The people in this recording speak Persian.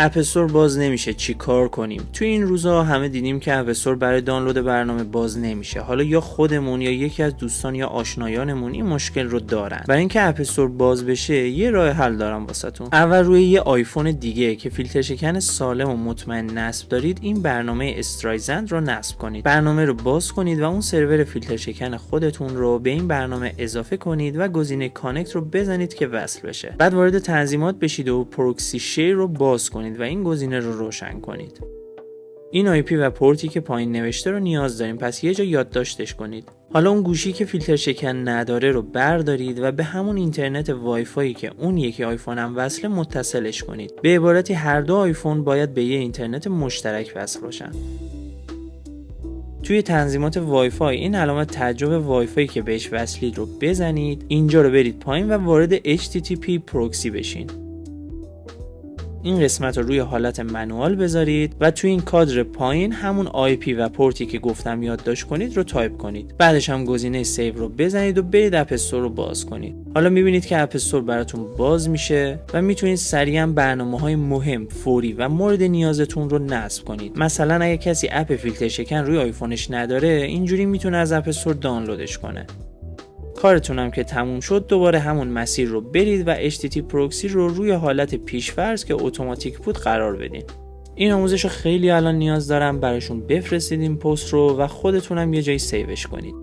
اپ استور باز نمیشه، چی کار کنیم؟ توی این روزا همه دیدیم که اپ استور برای دانلود برنامه باز نمیشه. حالا یا خودمون یا یکی از دوستان یا آشنایانمون این مشکل رو دارن. برای اینکه اپ استور باز بشه یه راه حل دارم واسهتون. اول روی یه آیفون دیگه که فیلتر شکن سالم و مطمئن نصب دارید این برنامه استرایزند رو نصب کنید. برنامه رو باز کنید و اون سرور فیلتر شکن خودتون رو به این برنامه اضافه کنید و گزینه کانکت رو بزنید که وصل بشه. بعد وارد تنظیمات بشید و پروکسی شیر رو باز کنید و این گزینه رو روشن کنید. این آی پی و پورتی که پایین نوشته رو نیاز داریم، پس یه جا یادداشتش کنید. حالا اون گوشی که فیلتر شکن نداره رو بردارید و به همون اینترنت وای فایی که اون یکی آیفون هم وصله متصلش کنید. به عبارتی هر دو آیفون باید به یه اینترنت مشترک وصل باشن. توی تنظیمات وای فای این علامت تعجب وای فایی که بهش وصلید رو بزنید. اینجا رو برید پایین و وارد HTTP پروکسی بشین. این قسمت رو روی حالت منوال بذارید و توی این کادر پایین همون IP و پورتی که گفتم یادداشت کنید رو تایپ کنید. بعدش هم گزینه سیو رو بزنید و برید اپ استور رو باز کنید. حالا میبینید که اپ استور براتون باز میشه و میتونید سریعا برنامه‌های مهم، فوری و مورد نیازتون رو نصب کنید. مثلا اگه کسی اپ فیلتر شکن روی آیفونش نداره، اینجوری میتونه از اپ استور دانلودش کنه. کارتونم که تموم شد دوباره همون مسیر رو برید و HTTP پروکسی رو روی حالت پیش‌فرض که اتوماتیک بود قرار بدین. این آموزش رو خیلی الان نیاز دارم براشون بفرستید این پست رو و خودتونم یه جایی سیوش کنید.